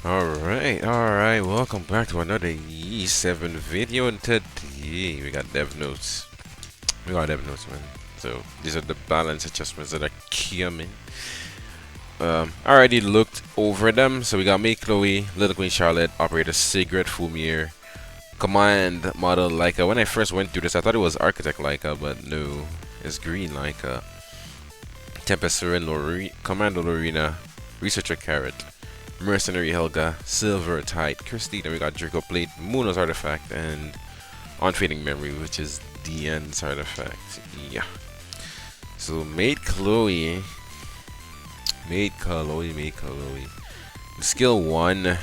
Alright, welcome back to another E7 video, and today we got dev notes. Man. So these are the balance adjustments that are coming. I already looked over them. So we got May Chloe, Little Queen Charlotte, Operator Sigrid Fumier, Command Model Leica. When I first went through this, I thought it was Architect Leica, but no, it's Green Leica. Tempest Siren, Commander Lorena, Researcher Carrot, Mercenary Helga, Silver Tide, Christy, then we got Draco Plate, Muno's Artifact, and Unfading Memory, which is DN's artifact. Yeah. So Maid Chloe. Skill 1.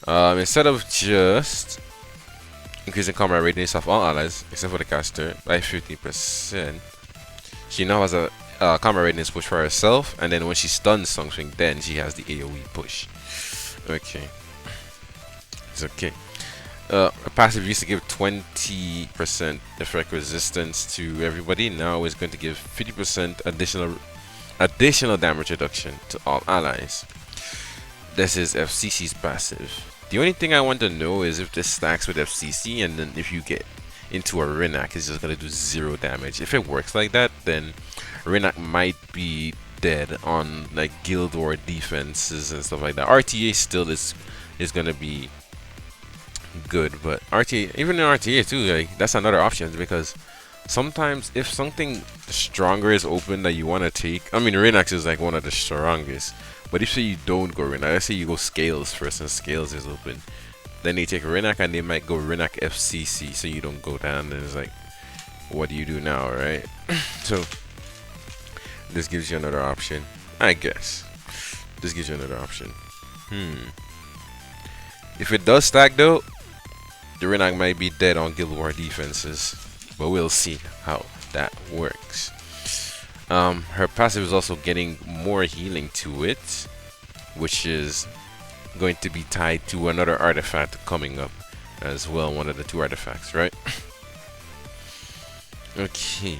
Instead of just increasing combat radius of all allies, except for the caster, by 50%, she now has a combat radius push for herself, and then when she stuns something, then she has the AoE push. Okay. It's okay. A passive used to give 20% effect resistance to everybody. Now it's going to give 50% additional damage reduction to all allies. This is FCC's passive. The only thing I want to know is if this stacks with FCC, and then if you get into a Renak, it's just gonna do 0 damage. If it works like that, then Renak might be dead on like Guild War defenses and stuff like that. RTA still is gonna be good, but RTA, even in RTA too, like that's another option, because sometimes if something stronger is open that you want to take, I mean Renax is like one of the strongest, but if say you don't go Renak, let's say you go Scales first and Scales is open, then they take Renak and they might go Renak FCC, so you don't go down, and it's like, what do you do now, right? So this gives you another option, I guess. This gives you another option. If it does stack though, the Renak might be dead on Guild War defenses, but we'll see how that works. Her passive is also getting more healing to it, which is going to be tied to another artifact coming up as well, one of the 2 artifacts, right? Okay.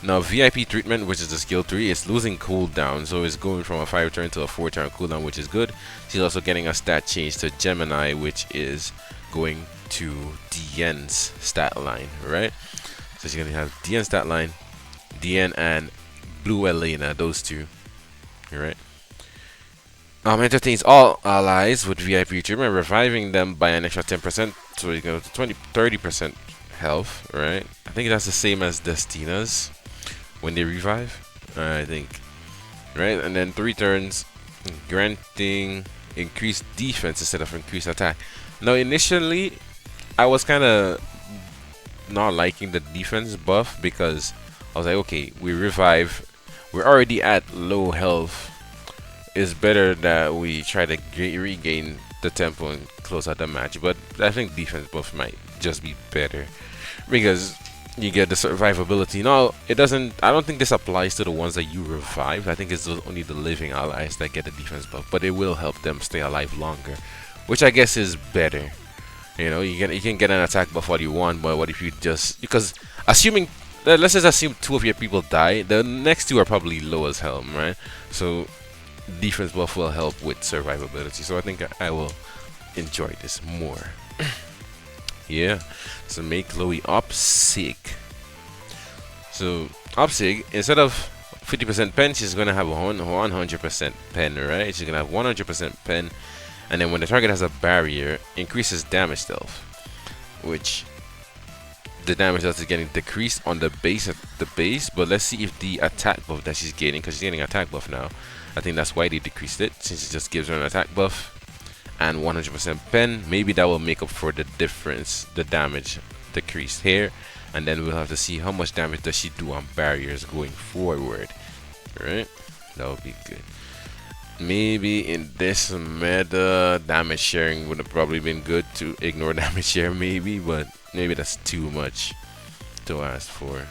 Now VIP treatment, which is the skill 3, is losing cooldown, so it's going from a 5-turn to a 4-turn cooldown, which is good. She's also getting a stat change to Gemini, which is going to DN's stat line, right? So she's gonna have DN stat line, DN and Blue Elena, those 2, right? Entertains all allies with VIP treatment, reviving them by an extra 10%, so you go to 30% health, right? I think that's the same as Destina's when they revive, I think, right? And then 3 turns, granting increased defense instead of increased attack. Now initially I was kind of not liking the defense buff, because I was like, okay, we revive, we're already at low health, it's better that we try to regain the tempo and close out the match. But I think defense buff might just be better, because you get the survivability. No, it doesn't. I don't think this applies to the ones that you revive. I think it's only the living allies that get the defense buff, but it will help them stay alive longer, which I guess is better. You know, you can get an attack buff all you want, but what if you just, because assuming, let's just assume 2 of your people die, the next 2 are probably low as hell, right? So defense buff will help with survivability, so I think I will enjoy this more. Yeah, so make Chloe Opsig. So Opsig, instead of 50% pen, she's gonna have 100% pen, right? She's gonna have 100% pen, and then when the target has a barrier, increases damage stealth, which the damage that is getting decreased on the base, but let's see if the attack buff that she's getting, because she's getting attack buff now, I think that's why they decreased it, since it just gives her an attack buff and 100% pen. Maybe that will make up for the difference, the damage decreased here, and then we'll have to see how much damage does she do on barriers going forward, right? That would be good. Maybe in this meta, damage sharing would have probably been good, to ignore damage share maybe, but maybe that's too much to ask for.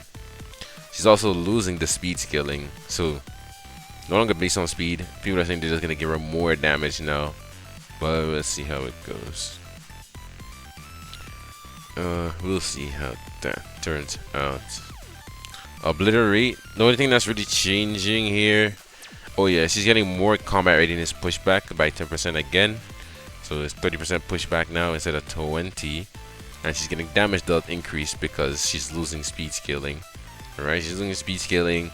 She's also losing the speed scaling, so no longer based on speed. People are saying they're just gonna give her more damage now, but let's see how it goes. We'll see how that turns out. Obliterate. The only thing that's really changing here, Oh yeah, she's getting more combat readiness pushback by 10% again. So it's 30% pushback now instead of 20. And she's getting damage dealt increased because she's losing speed scaling. Alright, she's losing speed scaling.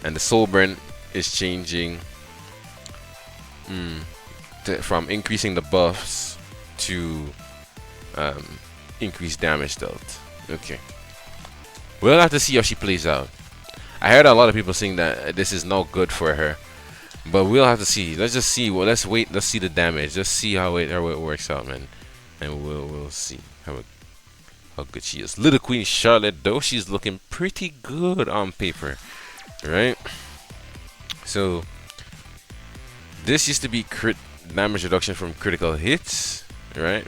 And the soul burn is changing from increasing the buffs to increased damage dealt. Okay. We'll have to see how she plays out. I heard a lot of people saying that this is no good for her. But we'll have to see. Let's just see. Well, let's wait. Let's see the damage. Just see how it works out, man. And we'll see how good she is. Little Queen Charlotte, though, she's looking pretty good on paper, right? So this used to be crit damage reduction from critical hits, right?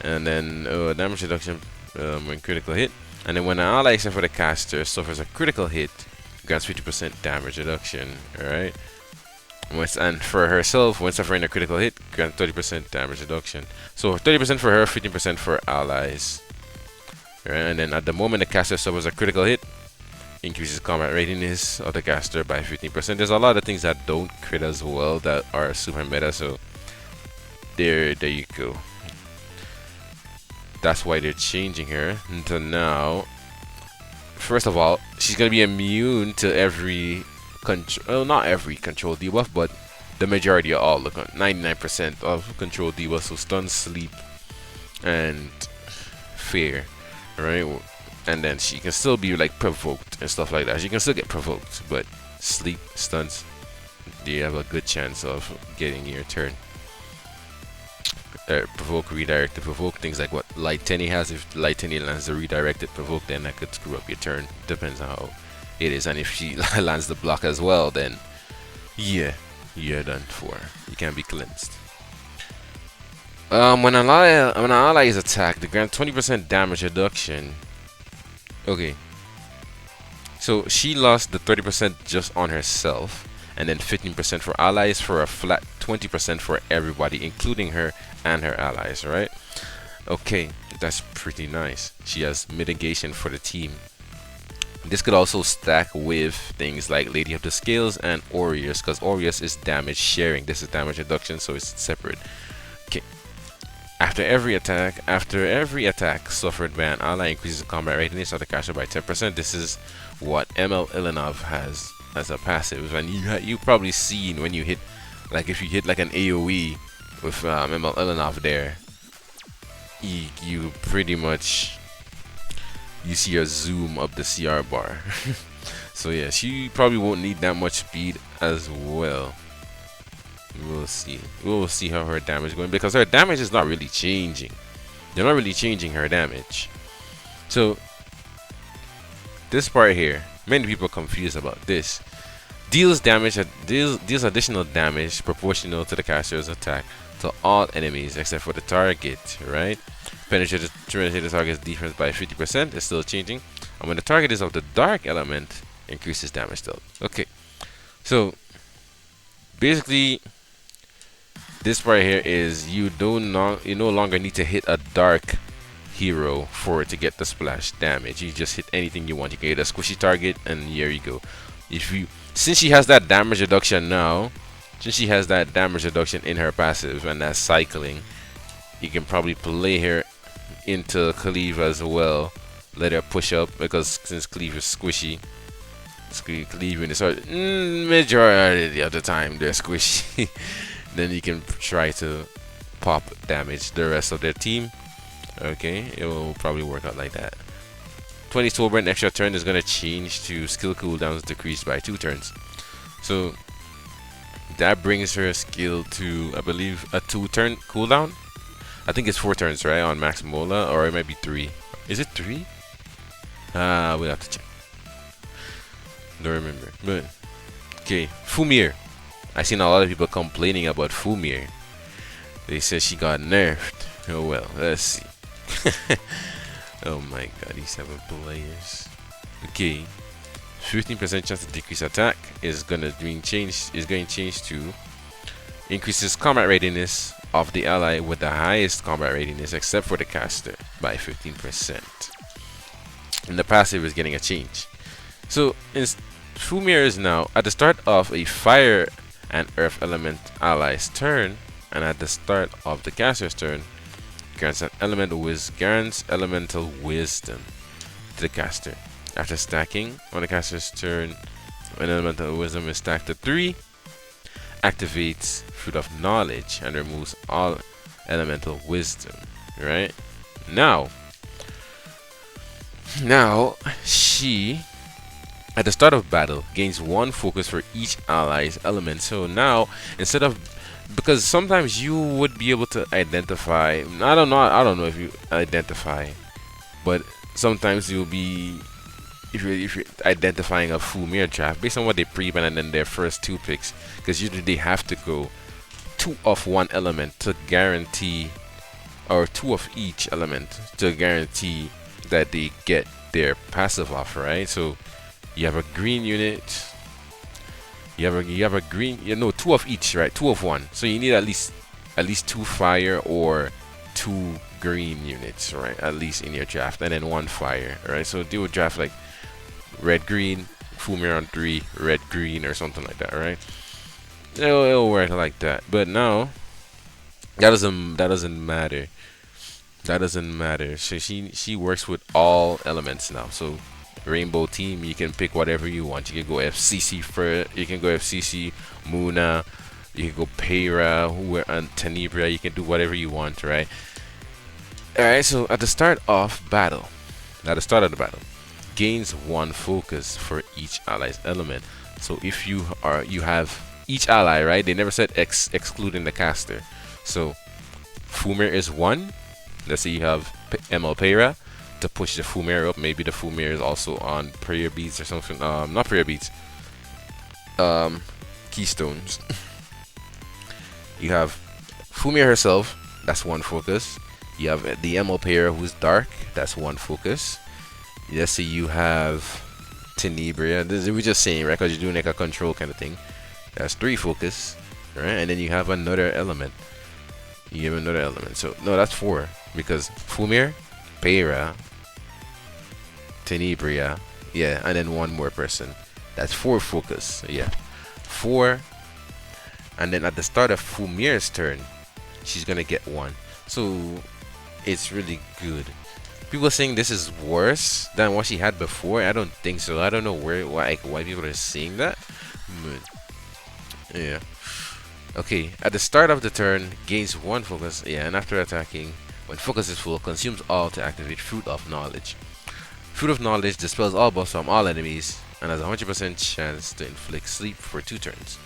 And then damage reduction when critical hit. And then when an ally except for the caster suffers a critical hit, grants 50% damage reduction, alright? And for herself, when suffering a critical hit, grant 30% damage reduction. So 30% for her, 15% for allies. Right? And then at the moment the caster suffers a critical hit, increases combat readiness of the caster by 15%. There's a lot of things that don't crit as well that are super meta, so there you go. That's why they're changing her until now. First of all, she's gonna be immune to every well, not every control debuff, but the majority of all, 99% of control debuffs, so stun, sleep, and fear, right? And then she can still be like provoked and stuff like that. She can still get provoked, but sleep, stuns, you have a good chance of getting your turn. Provoke, redirect, to provoke, things like what Light Tenny has. If Light Tenny lands the redirected provoke, then that could screw up your turn. Depends on how it is, and if she lands the block as well, then yeah, you're done for. You can't be cleansed. When an ally is attacked, they grant 20% damage reduction. Okay, so she lost the 30% just on herself, and then 15% for allies, for a flat 20% for everybody, including her and her allies, right? Okay, that's pretty nice. She has mitigation for the team. This could also stack with things like Lady of the Scales and Aureus, because Aureus is damage sharing. This is damage reduction, so it's separate. Okay. After every attack suffered by an ally increases combat readiness of the caster by 10%. This is what ML Ilinov has as a passive, and you probably seen when you hit, like if you hit like an AOE with ML Ilinov there, you pretty much you see a zoom of the CR bar. So yeah, she probably won't need that much speed as well. We'll see how her damage is going, because her damage is not really changing. They're not really changing her damage. So this part here, many people are confused about this. Deals additional damage proportional to the caster's attack to all enemies except for the target, right? Penetrate the target's defense by 50%. It's still changing. And when the target is of the dark element, increases damage dealt. Okay, so basically this part here is you no longer need to hit a dark hero for it to get the splash damage. You just hit anything you want. You can hit a squishy target, and here you go. Since she has that damage reduction now, since she has that damage reduction in her passive and that cycling, you can probably play her into Cleave as well. Let her push up, because since Cleave is squishy, Cleave in the majority of the time they're squishy. Then you can try to pop damage the rest of their team. Okay, it will probably work out like that. 20 soul burn extra turn is going to change to skill cooldowns decreased by 2 turns. So that brings her skill to, I believe, a 2-turn cooldown. I think it's 4 turns, right, on Max Mola, or it might be 3. Is it 3? We'll have to check. Don't remember. But okay, Fumir. I seen a lot of people complaining about Fumir. They said she got nerfed. Oh well, let's see. Oh my god, these 7 players. Okay, 15% chance to decrease attack is going to change to increases combat readiness of the ally with the highest combat readiness except for the caster by 15%. And the passive is getting a change. So Fumir is now at the start of a fire and earth element ally's turn, and at the start of the caster's turn, grants elemental wisdom to the caster. After stacking on the caster's turn, when elemental wisdom is stacked to 3, activates Fruit of Knowledge and removes all elemental wisdom. Right? Now she at the start of battle gains 1 focus for each ally's element. So now instead of, because sometimes you would be able to identify, I don't know if you identify, but sometimes you'll be, if you're identifying a Fumir draft based on what they pre-ban and then their first 2 picks, because usually they have to go 2 of one element to guarantee, or 2 of each element to guarantee that they get their passive off, right? So you have a green unit, you have a green, 2 of each, right? 2 of one. So you need at least 2 fire or 2 green units, right? At least in your draft, and then 1 fire, right? So they would draft like red green, Fumir on 3, red green, or something like that, right? It'll work like that. But now that doesn't matter. That doesn't matter. So she works with all elements now. So Rainbow Team, you can pick whatever you want. You can go FCC for, you can go FCC Muna, you can go Pera, and Tenebria. You can do whatever you want, right? Alright, so at the start of the battle, gains 1 focus for each ally's element. So if you have each ally, right? They never said excluding the caster. So Fumir is 1. Let's say you have ML Pera to push the Fumir up. Maybe the Fumir is also on prayer beads or something. Not prayer beads. Keystones. You have Fumir herself. That's 1 focus. You have the ML Pera who's dark. That's 1 focus. Let's say you have Tenebria. We're just saying, right? Because you're doing like a control kind of thing. That's 3 focus. Right? And then you have another element. You have another element. So no, that's 4, because Fumir, Pera, Tenebria, yeah, and then 1 more person. That's 4 focus. Yeah, 4. And then at the start of Fumir's turn, she's gonna get 1. So it's really good. People are saying this is worse than what she had before. I don't think so. I don't know why people are saying that. But yeah. Okay, at the start of the turn, gains 1 focus, yeah, and after attacking, when focus is full, consumes all to activate Fruit of Knowledge. Fruit of Knowledge dispels all buffs from all enemies, and has a 100% chance to inflict sleep for 2 turns,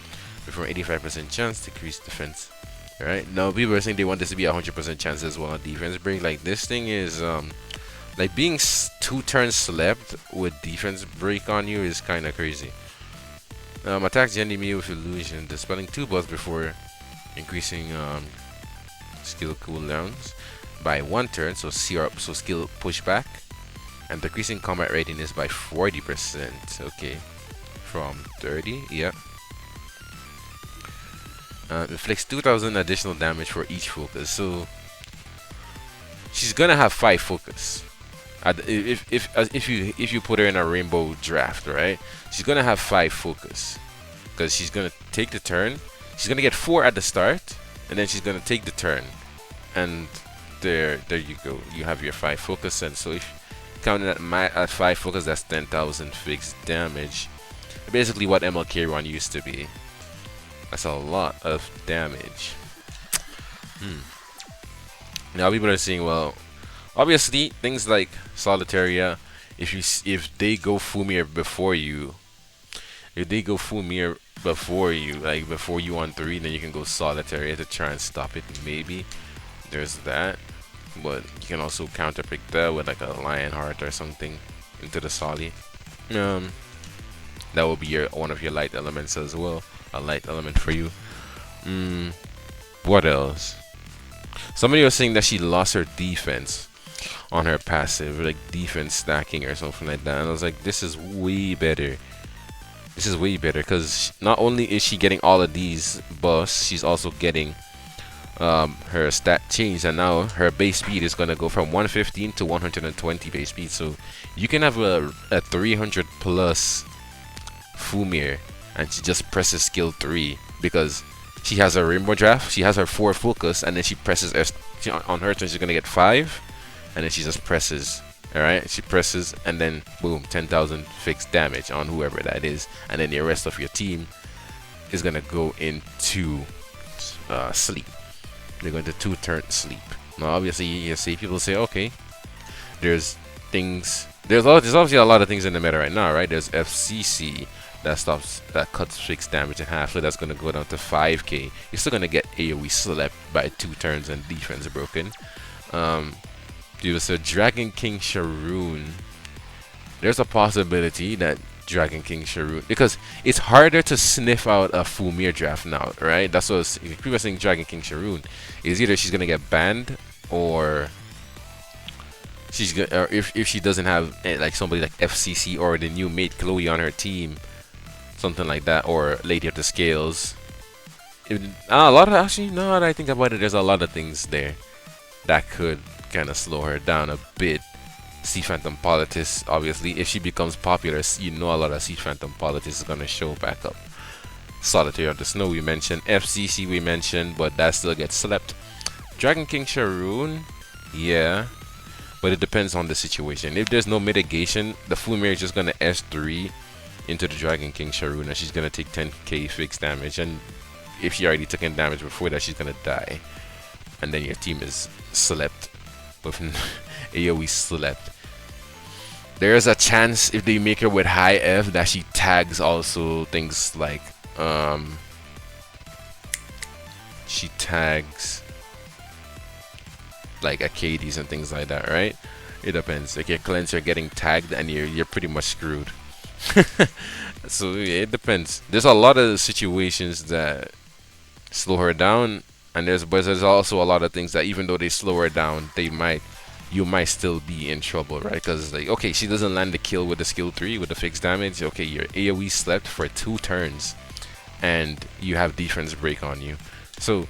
before 85% chance to decrease defense. Alright, now people are saying they want this to be a 100% chance as well on defense break. Like, this thing is, like, being 2 turns slept with defense break on you is kind of crazy. Attacks the enemy with illusion, dispelling 2 buffs before increasing skill cooldowns by 1 turn, so skill pushback, and decreasing combat readiness by 40%. Okay, from 30, yeah. Inflicts 2,000 additional damage for each focus. So she's gonna have 5 focus. If you put her in a rainbow draft, right? She's gonna have 5 focus, because she's gonna take the turn. She's gonna get 4 at the start, and then she's gonna take the turn, and there you go. You have your 5 focus, and so if counting at 5 focus, that's 10,000 fixed damage. Basically, what MLK1 used to be. That's a lot of damage. Now people are saying, well, obviously things like Solitaria, if they go Fumir before you, like before you on 3, then you can go Solitaria to try and stop it. Maybe there's that, but you can also counterpick that with like a Lionheart or something into the Soli. That will be one of your light elements as well. A light element for you. What else? Somebody was saying that she lost her defense on her passive, like defense stacking or something like that, and I was like, this is way better. This is way better, because not only is she getting all of these buffs, she's also getting her stat change, and now her base speed is gonna go from 115 to 120 base speed. So you can have a 300 plus Fumir and she just presses skill 3 because she has a rainbow draft, she has her 4 focus, and then she presses on her turn she's gonna get 5, and then she just presses. Alright, she presses and then boom, 10,000 fixed damage on whoever that is, and then the rest of your team is gonna go into sleep. They're going to 2-turn sleep. Now obviously you see people say, okay, there's obviously a lot of things in the meta right now, right? There's FCC that cuts fixed damage in half, so that's gonna go down to 5k. You're still gonna get AoE slept by 2 turns and defense broken. There's a Dragon King Sharoon. There's a possibility that Dragon King Sharoon, because it's harder to sniff out a Fumir draft now, right? That's what people were saying. Dragon King Sharoon is either she's gonna get banned, or she's gonna, or if she doesn't have like somebody like FCC or the new mate Chloe on her team, something like that, or Lady of the Scales. A lot of, actually, now that I think about it, there's a lot of things there that could kind of slow her down a bit. Sea Phantom Politis, obviously, if she becomes popular, you know a lot of Sea Phantom Politis is gonna show back up. Solitary of the Snow we mentioned, FCC we mentioned, but that still gets slept. Dragon King Sharoon, yeah, but it depends on the situation. If there's no mitigation, the Fumir is just gonna S3 into the Dragon King Sharoon, and she's gonna take 10k fixed damage, and if she already taken damage before that, she's gonna die, and then your team is slept with AoE slept. There's a chance if they make her with high F that she tags also things like she tags like Acades and things like that, right? It depends. Like your cleanser getting tagged and you're pretty much screwed. So yeah, it depends. There's a lot of situations that slow her down, and there's also a lot of things that even though they slow her down, you might still be in trouble, right? Because like, okay, she doesn't land the kill with the skill 3 with the fixed damage. Okay, your AoE slept for 2 turns, and you have defense break on you. So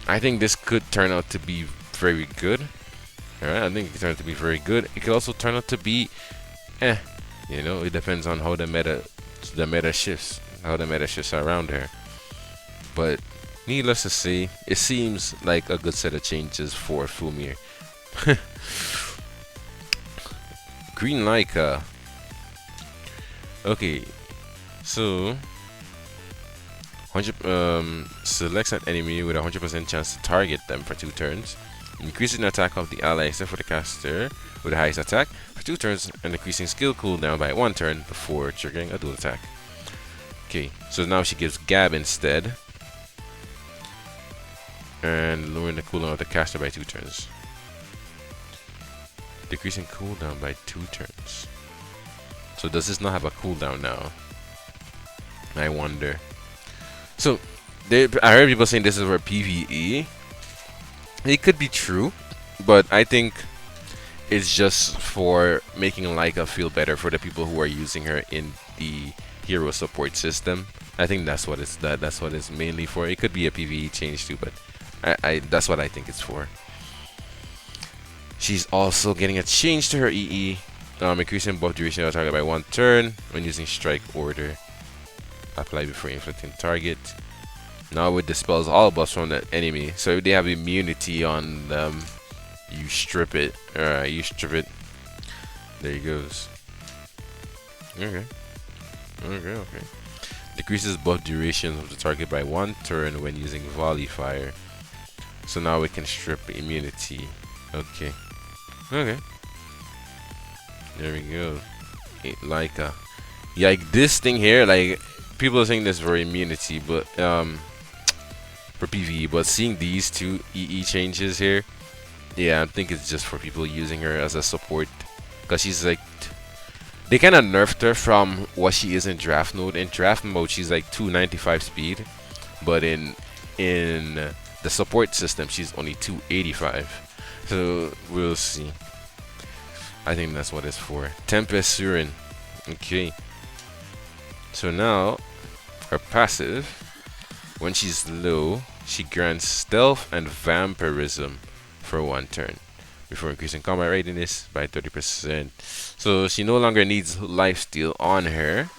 I think this could turn out to be very good. Alright, I think it could turn out to be very good. It could also turn out to be you know, it depends on how the meta shifts, around her. But needless to say, it seems like a good set of changes for Fumir. Green Leica. Okay, so 100 selects an enemy with a 100% chance to target them for 2 turns, increasing the attack of the ally except for the caster with the highest attack for 2 turns, and increasing skill cooldown by 1 turn before triggering a dual attack. Okay, so now she gives Gab instead, and lowering the cooldown of the caster by 2 turns. Decreasing cooldown by 2 turns. So does this not have a cooldown now? I wonder. So I heard people saying this is for PvE. It could be true, but I think it's just for making Leica feel better for the people who are using her in the hero support system. I think that's what it's mainly for. It could be a PvE change too, but that's what I think it's for. She's also getting a change to her EE, increasing buff duration of target by 1 turn when using strike order. Apply before inflicting target. Now it dispels all buffs from the enemy. So if they have immunity on them, you strip it. Alright, you strip it. There he goes. Okay. Decreases buff duration of the target by 1 turn when using volley fire. So now we can strip immunity. Okay. There we go. Leica. Yeah, like this thing here, like people are saying this for immunity, but for PvE, but seeing these 2 EE changes here, yeah, I think it's just for people using her as a support, because she's like, they kind of nerfed her from what she is in draft mode. In draft mode, she's like 295 speed, but in the support system, she's only 285. So we'll see. I think that's what it's for. Tempest Surin. Okay. So now her passive, when she's low, she grants stealth and vampirism for 1 turn before increasing combat readiness by 30%. So she no longer needs lifesteal on her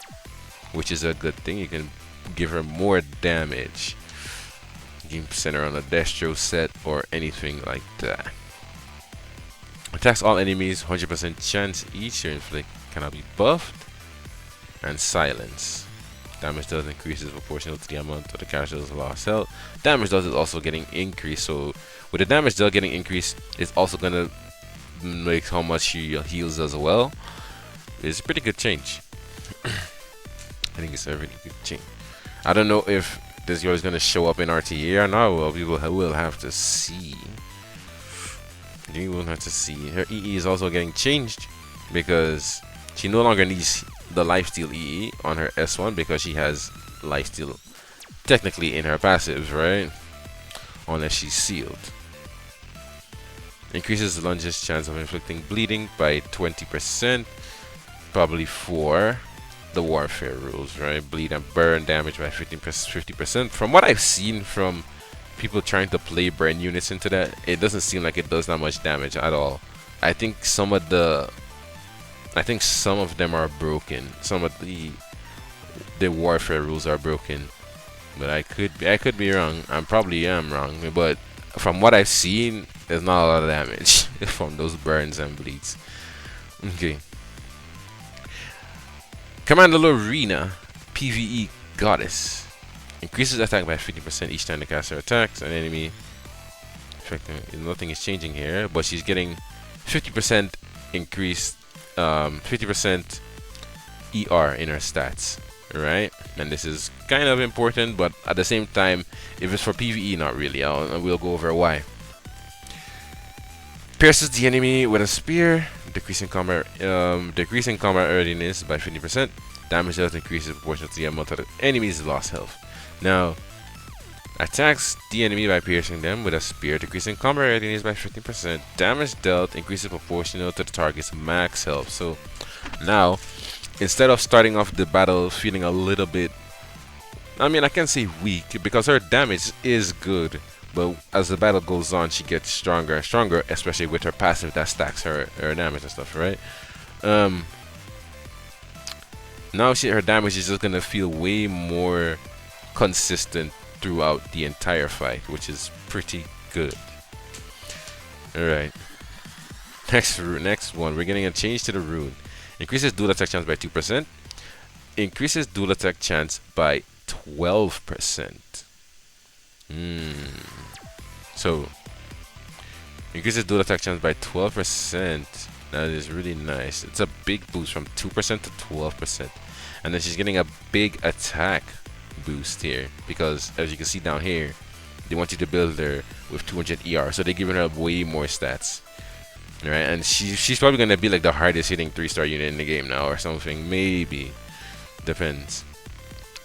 which is a good thing. You can give her more damage. You can send her on a Destro set or anything like that. Attacks all enemies, 100% chance each. Your inflict cannot be buffed. And silence. Damage does increases proportional to the amount of the character's lost health. Damage does is also getting increased. So with the damage does getting increased, it's also gonna make how much she heals as well. It's a pretty good change. I think it's a really good change. I don't know if this girl is gonna show up in RTA or not. Well, we will have to see. We will have to see. Her EE is also getting changed because she no longer needs the lifesteal EE on her S1 because she has lifesteal technically in her passives, right? Unless she's sealed. Increases the lunge's chance of inflicting bleeding by 20%, probably for the warfare rules, right? Bleed and burn damage by 50%. From what I've seen from people trying to play burn units into that, it doesn't seem like it does that much damage at all. I think some of them are broken. Some of the warfare rules are broken, but I could be wrong. I probably am wrong, but from what I've seen, there's not a lot of damage from those burns and bleeds. Okay. Commander Lorena, PvE Goddess. Increases attack by 50% each time the caster attacks an enemy. Nothing is changing here, but she's getting 50% increased, 50% ER in her stats, right? And this is kind of important, but at the same time, if it's for PvE, not really. We'll go over why. Pierces the enemy with a spear, decreasing combat earliness by 50%. Damage does increase in proportion to the amount of the enemy's lost health. Now, attacks the enemy by piercing them with a spear, decreasing combat readiness by 15%. Damage dealt increases proportional to the target's max health. So now, instead of starting off the battle feeling a little bit, I mean, I can't say weak because her damage is good, but as the battle goes on, she gets stronger and stronger, especially with her passive that stacks her damage and stuff, right? Now her damage is just gonna feel way more consistent throughout the entire fight, which is pretty good. Alright. Next one, we're getting a change to the rune. Increases dual attack chance by 2%. Increases dual attack chance by 12%. So, increases dual attack chance by 12%. That is really nice. It's a big boost from 2% to 12%. And then she's getting a big attack boost here because, as you can see down here, they want you to build her with 200 ER, so they're giving her way more stats. Alright, and she's probably gonna be like the hardest hitting 3-star unit in the game now or something, maybe. Depends.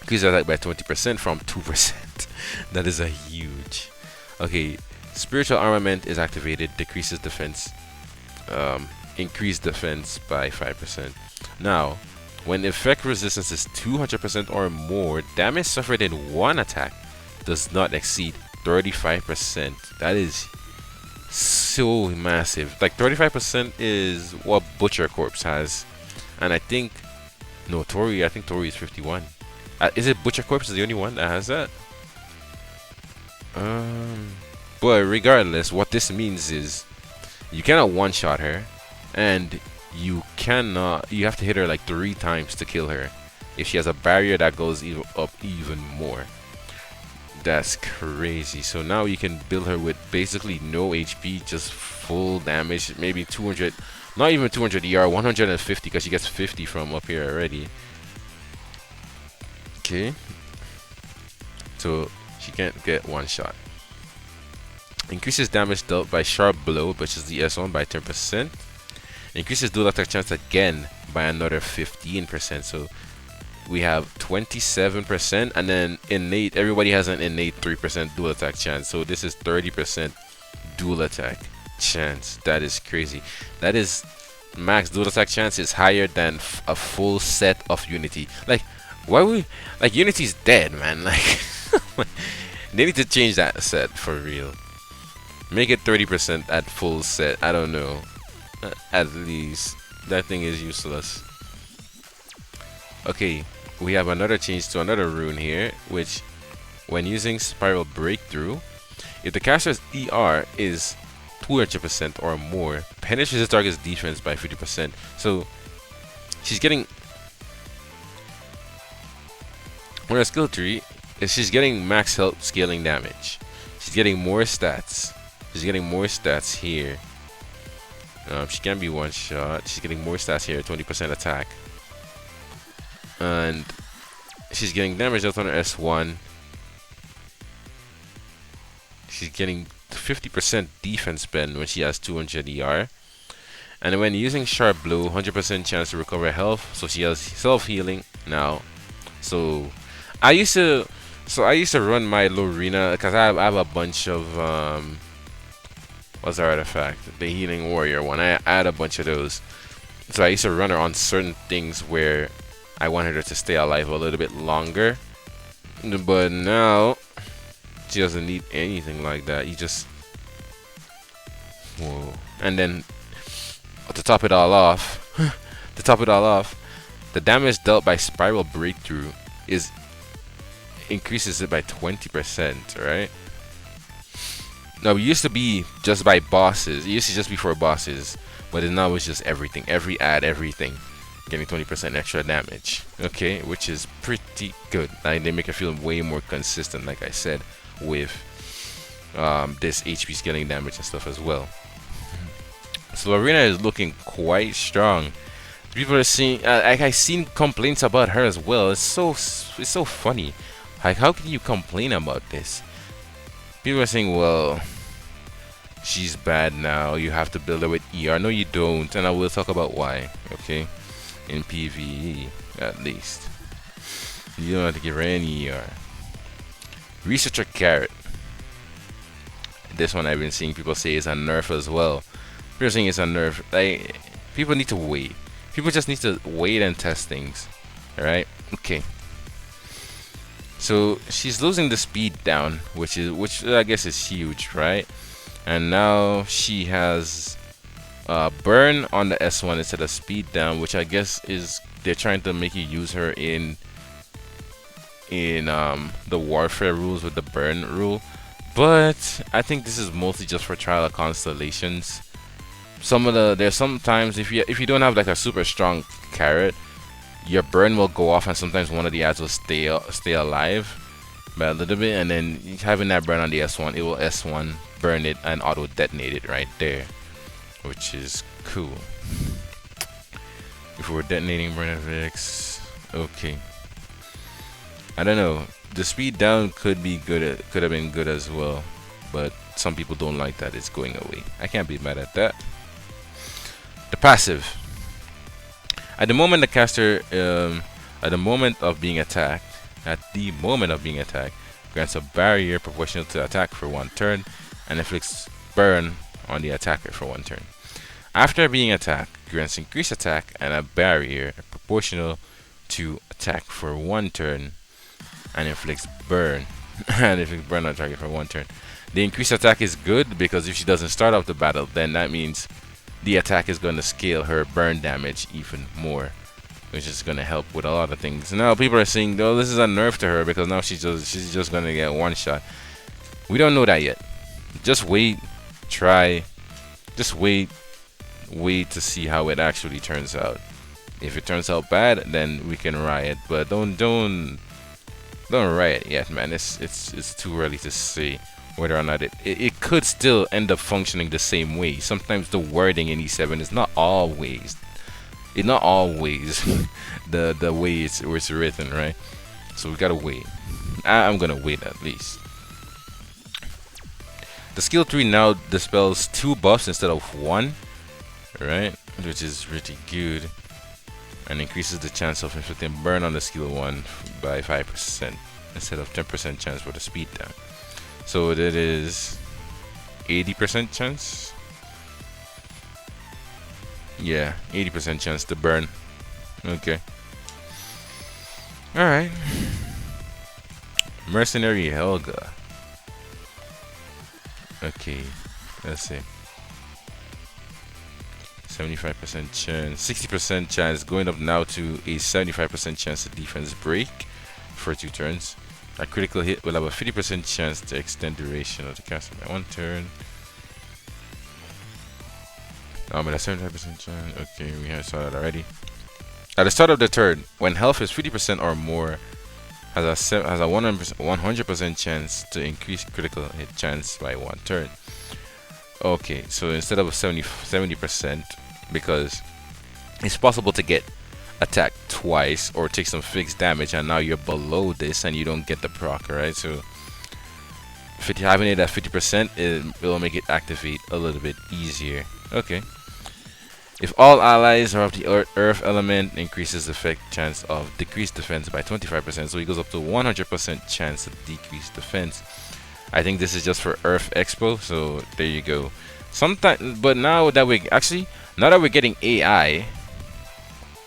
Increases attack by 20% from 2%. That is a huge. Okay, spiritual armament is activated, decreases defense, increased defense by 5%. Now, when effect resistance is 200% or more, damage suffered in one attack does not exceed 35%. That is so massive. Like 35% is what Butcher Corpse has, and I think Tori is 51. Is it Butcher Corpse is the only one that has that? But regardless, what this means is you cannot one-shot her, and you have to hit her like 3 times to kill her. If she has a barrier that goes up even more. That's crazy. So now you can build her with basically no HP, just full damage, maybe 200, not even 200 ER, 150 because she gets 50 from up here already. Okay. So she can't get one shot. Increases damage dealt by sharp blow, which is the S1, by 10%. Increases dual attack chance again by another 15%. So we have 27%, and then innate. Everybody has an innate 3% dual attack chance. So this is 30% dual attack chance. That is crazy. That is max dual attack chance is higher than a full set of Unity. Like, why we like Unity's dead, man? Like, they need to change that set for real. Make it 30% at full set. I don't know. At least that thing is useless. Okay, we have another change to another rune here, which when using Spiral Breakthrough, if the caster's ER is 200% or more, penetrates the target's defense by 50%. So she's getting, on her skill tree, she's getting max health scaling damage. She's getting more stats. She's getting more stats here. She can be one shot. She's getting more stats here, 20% attack. And she's getting damage out on her S1. She's getting 50% defense spend when she has 200 ER. And when using Sharp Blow, 100% chance to recover health. So she has self-healing now. So I used to run my Lorena because I have a bunch of what's the artifact? The Healing Warrior one. I had a bunch of those. So I used to run her on certain things where I wanted her to stay alive a little bit longer. But now she doesn't need anything like that. You just whoa. And then to top it all off, the damage dealt by Spiral Breakthrough increases it by 20%, right? Now, it used to be just by bosses. It used to just be for bosses, but now it's just everything. Everything, getting 20% extra damage. Okay, which is pretty good. Like, they make it feel way more consistent, like I said, with this HP scaling damage and stuff as well. So Lorena is looking quite strong. People are seeing, like, I've seen complaints about her as well. It's so funny. Like, how can you complain about this? People are saying, well, she's bad now. You have to build her with ER. No, you don't, and I will talk about why. Okay, in PvE at least, you don't have to give her any ER. Researcher Carrot. This one I've been seeing people say is a nerf as well. People are saying it's a nerf. Like, people need to wait. People just need to wait and test things. All right. Okay. So she's losing the speed down, which I guess is huge, right? And now she has burn on the S1 instead of speed down, which I guess is they're trying to make you use her in the warfare rules with the burn rule. But I think this is mostly just for Trial of Constellations. There's sometimes if you don't have like a super strong carrot, your burn will go off, and sometimes one of the ads will stay alive by a little bit, and then having that burn on the S1, it will S1 burn it and auto detonate it right there, which is cool. If we're detonating burn FX, okay. I don't know. The speed down could have been good as well, but some people don't like that it's going away. I can't be mad at that. The passive. At the moment the caster, at the moment of being attacked, grants a barrier proportional to attack for 1 turn, and inflicts burn on the attacker for 1 turn. After being attacked, grants increased attack and a barrier proportional to attack for 1 turn, and inflicts burn on the target for 1 turn. The increased attack is good because if she doesn't start off the battle, then that means the attack is going to scale her burn damage even more, which is going to help with a lot of things. Now people are saying, "Oh, this is a nerf to her because now she's just going to get 1 shot." We don't know that yet. Just wait, try, just wait to see how it actually turns out. If it turns out bad, then we can riot, but don't riot yet, man. It's too early to say whether or not it could still end up functioning the same way. Sometimes the wording in E7 is not always the way it's written, right? So we gotta wait. I'm gonna wait at least. The skill tree now dispels 2 buffs instead of 1, right? Which is really good, and increases the chance of inflicting burn on the skill 1 by 5% instead of 10% chance for the speed down. So that is 80% chance. Yeah, 80% chance to burn. Okay. Alright. Mercenary Helga. Okay. Let's see. 75% chance, 60% chance, going up now to a 75% chance to defense break for 2 turns. A critical hit will have a 50% chance to extend duration of the castle by 1 turn. But a 75% chance. Okay, we have saw that already. At the start of the turn, when health is 50% or more, has a 100% chance to increase critical hit chance by 1 turn. Okay, so instead of 70%, because it's possible to get attacked twice or take some fixed damage, and now you're below this and you don't get the proc, right? So having it at 50%, it will make it activate a little bit easier. Okay. If all allies are of the earth element, increases the effect chance of decreased defense by 25%, so it goes up to 100% chance to decrease defense. I think this is just for Earth Expo, so there you go. Sometimes, but now that we're getting AI,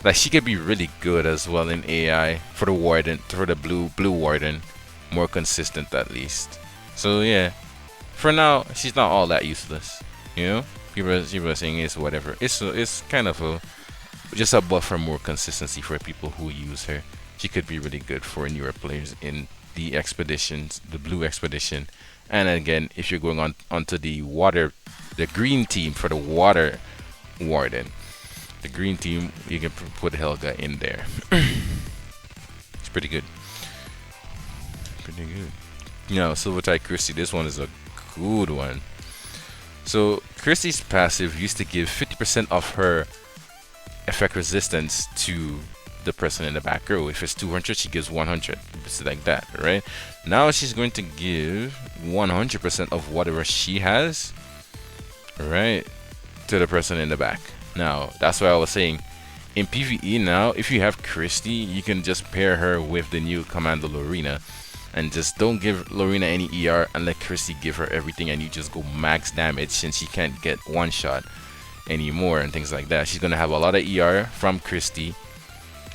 like she could be really good as well in AI for the warden, for the blue warden, more consistent at least. So yeah, for now she's not all that useless, you know. People are saying it's whatever. It's kind of just a buff for more consistency for people who use her. She could be really good for newer players in the expeditions, the blue expedition. And again, if you're going onto the green team for the water warden, the green team, you can put Helga in there. It's pretty good. Pretty good. You know, Silvertide Christie, this one is a good one. So Christie's passive used to give 50% of her effect resistance to the person in the back row. If it's 200, she gives 100. It's like that, right? Now she's going to give 100% of whatever she has, right, to the person in the back. Now, that's why I was saying, in PvE now, if you have Christie, you can just pair her with the new Commander Lorena, and just don't give Lorena any ER and let Christie give her everything, and you just go max damage since she can't get one shot anymore and things like that. She's gonna have a lot of ER from Christie.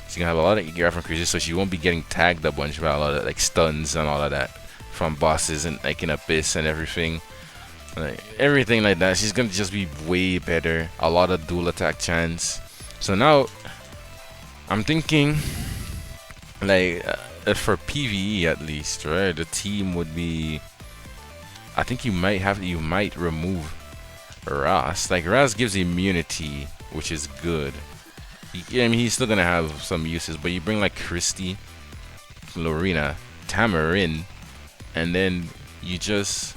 She's gonna have a lot of ER from Christie, so she won't be getting tagged a bunch by a lot of like stuns and all of that from bosses and like in Abyss and everything. Like everything like that. She's gonna just be way better. A lot of dual attack chance. So now I'm thinking like for PvE at least, right? The team would be, I think you might remove Ras. Like Ras gives immunity, which is good. I mean, he's still gonna have some uses, but you bring like Christie, Lorena, Tamarin, and then you just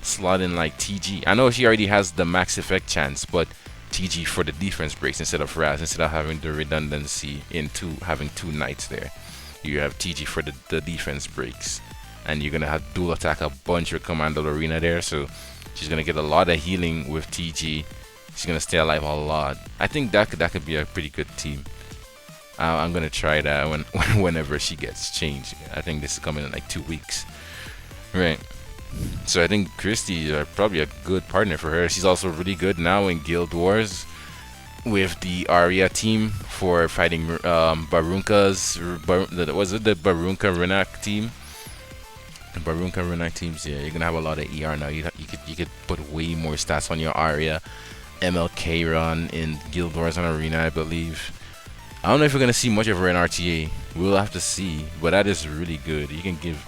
slot in like TG. I know she already has the max effect chance, but TG for the defense breaks instead of Raz, instead of having the redundancy in having 2 knights there. You have TG for the defense breaks, and you're gonna have dual attack a bunch with Commander Lorena there, so she's gonna get a lot of healing with TG. She's gonna stay alive a lot. I think that could be a pretty good team. I'm gonna try that whenever she gets changed. I think this is coming in like 2 weeks, right? So I think Christie is probably a good partner for her. She's also really good now in Guild Wars with the Arya team for fighting Barunka's. Was it the Barunka Renak team? The Barunka Renak teams. Yeah, you're gonna have a lot of ER now. You could put way more stats on your Arya. MLK run in Guild Wars and Arena, I believe. I don't know if we're gonna see much of her in RTA. We'll have to see, but that is really good. You can give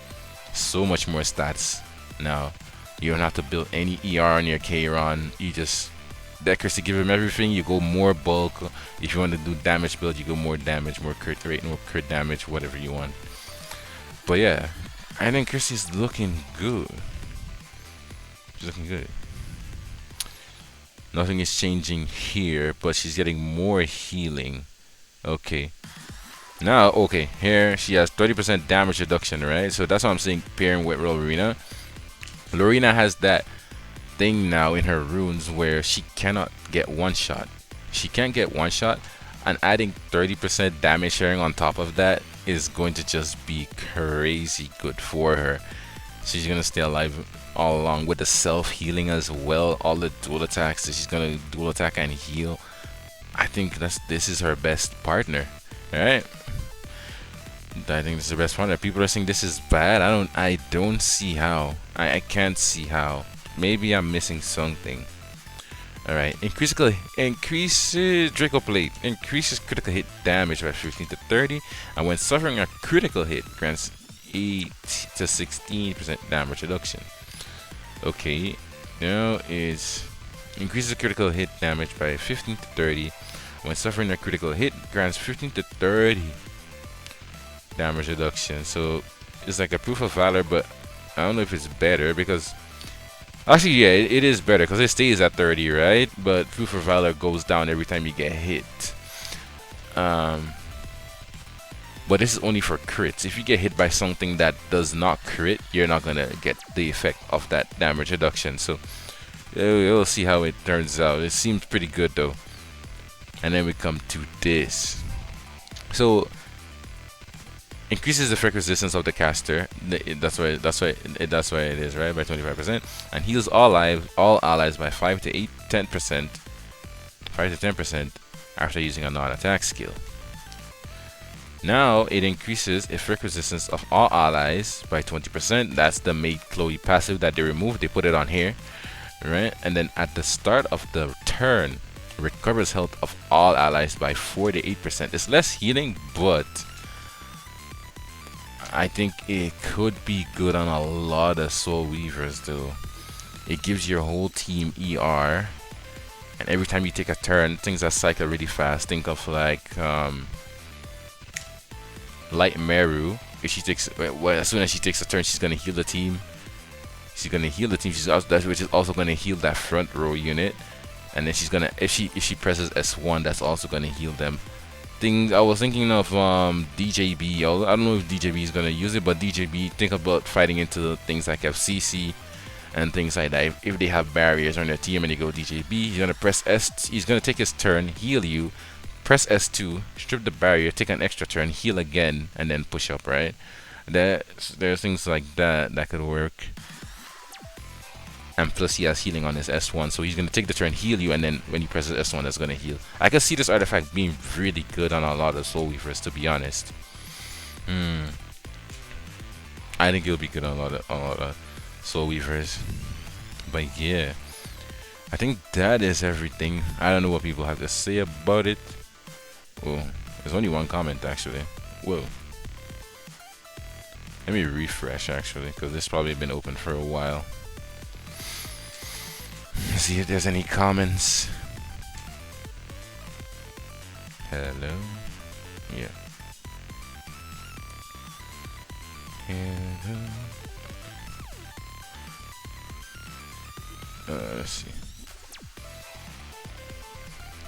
so much more stats now. You don't have to build any ER on your K-Ron. You just Deckers to give him everything. You go more bulk. If you want to do damage build, you go more damage, more crit rate, more crit damage, whatever you want. But yeah, I think Christie's looking good. She's looking good. Nothing is changing here, but she's getting more healing. Okay. Now, okay, here she has 30% damage reduction, right? So that's what I'm saying, pairing with Lorena. Lorena has that thing now in her runes where she cannot get one shot. She can't get one shot, and adding 30% damage sharing on top of that is going to just be crazy good for her. She's gonna stay alive all along with the self-healing as well. All the dual attacks that she's gonna dual attack and heal. I think this is her best partner. Alright. I think this is the best partner. People are saying this is bad. I don't see how. I can't see how. Maybe I'm missing something. Alright, increases Draco Plate, increases critical hit damage by 15 to 30, and when suffering a critical hit, grants 8 to 16% damage reduction. Okay, now is increases critical hit damage by 15 to 30. When suffering a critical hit, grants 15 to 30 damage reduction. So it's like a proof of valor, but I don't know if it's better because actually, yeah, it is better because it stays at 30, right? But proof of valor goes down every time you get hit. But this is only for crits. If you get hit by something that does not crit, you're not gonna get the effect of that damage reduction. So we'll see how it turns out. It seems pretty good though. And then we come to this. So increases the effect resistance of the caster. That's why it is, right? By 25%, and heals all allies by 5 to 10%, 5 to 10% after using a non-attack skill. Now it increases effect resistance of all allies by 20%. That's the Maid Chloe passive that they removed. They put it on here, right? And then at the start of the turn, recovers health of all allies by 48%. It's less healing, but I think it could be good on a lot of Soul Weavers though. It gives your whole team ER, and every time you take a turn, things that cycle really fast. Think of like Light Meru. If she takes, well, as soon as she takes a turn, she's gonna heal the team. She's gonna heal the team. Which is also gonna heal that front row unit, and then she's gonna if she presses S1, that's also gonna heal them. I was thinking of DJB. I don't know if DJB is gonna use it, but DJB, think about fighting into things like FCC and things like that. If they have barriers on their team and they go DJB, he's gonna press S. He's gonna take his turn, heal you, press S2, strip the barrier, take an extra turn, heal again, and then push up. Right? There's things like that that could work. And plus he has healing on his S1, so he's going to take the turn, heal you, and then when he presses S1, that's going to heal. I can see this artifact being really good on a lot of Soul Weavers, to be honest. I think it'll be good on a lot of Soul Weavers. But yeah, I think that is everything. I don't know what people have to say about it. Oh, there's only one comment actually. Whoa. Let me refresh actually, because this probably been open for a while. See if there's any comments. Hello. Yeah. Hello. Let's see.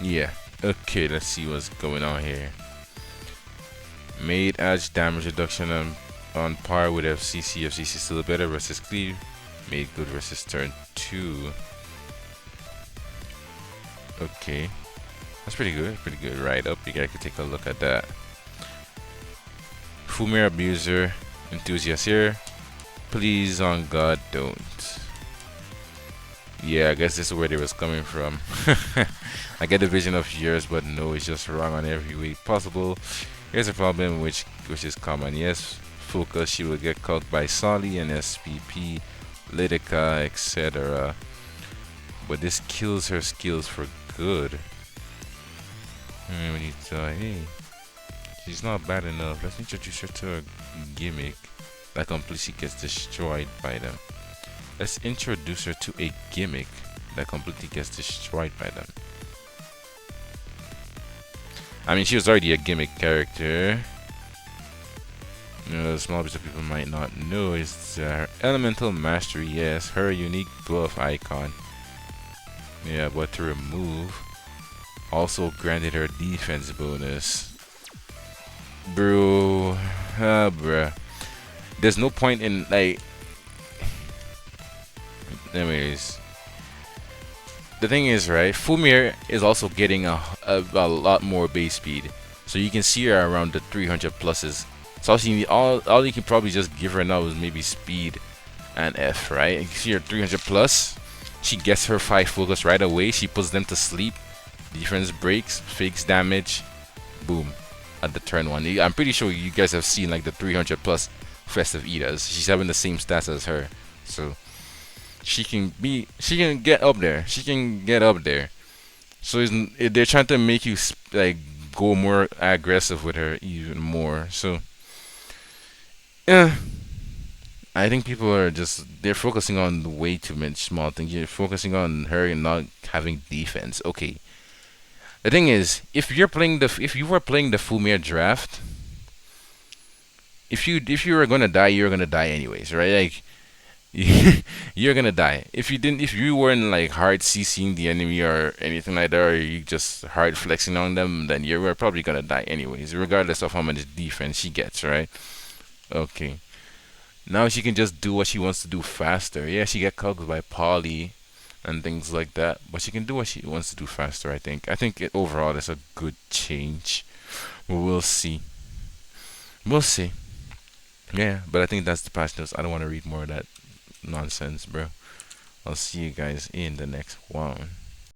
Yeah. Okay. Let's see what's going on here. Made edge damage reduction on par with FCC. FCC still better versus cleave. Made good versus turn 2. Okay, that's pretty good. Pretty good. Right up. You guys can take a look at that. Fumir Abuser enthusiast here. Please, on God, don't. Yeah, I guess this is where they was coming from. I get the vision of yours, but no, it's just wrong on every way possible. Here's a problem which is common. Yes, focus. She will get caught by Solly and SPP, Lydica, etc. But this kills her skills for good. When you thought, hey, she's not bad enough. Let's introduce her to a gimmick that completely gets destroyed by them. Let's introduce her to a gimmick that completely gets destroyed by them. I mean, she was already a gimmick character. You know, the small bit of people might not know is her elemental mastery. Yes, her unique buff icon. Yeah, but to remove also granted her defense bonus. Bro, bruh. There's no point in like. Anyways, the thing is, right? Fumir is also getting a lot more base speed, so you can see her around the 300 pluses. So all you can probably just give her now is maybe speed and F, right? You can see her 300 plus. She gets her 5 focus right away. She puts them to sleep. Defense breaks, fakes damage, boom, at the turn 1. I'm pretty sure you guys have seen like the 300 plus Festive Eaters. She's having the same stats as her. So she can get up there. She can get up there. So they're trying to make you like go more aggressive with her even more. So yeah, I think people are just they're focusing on way too many small things. You're focusing on her and not having defense. Okay. The thing is, if you were playing the Fumir draft, if you were gonna die, you're gonna die anyways, right? Like you're gonna die. If you weren't like hard CCing the enemy or anything like that, or you just hard flexing on them, then you were probably gonna die anyways, regardless of how much defense she gets, right? Okay. Now she can just do what she wants to do faster. Yeah, she get cugged by Polly and things like that, but she can do what she wants to do faster. I think. I think overall it's a good change. We'll see. We'll see. Yeah, but I think that's the patch notes. I don't want to read more of that nonsense, bro. I'll see you guys in the next one.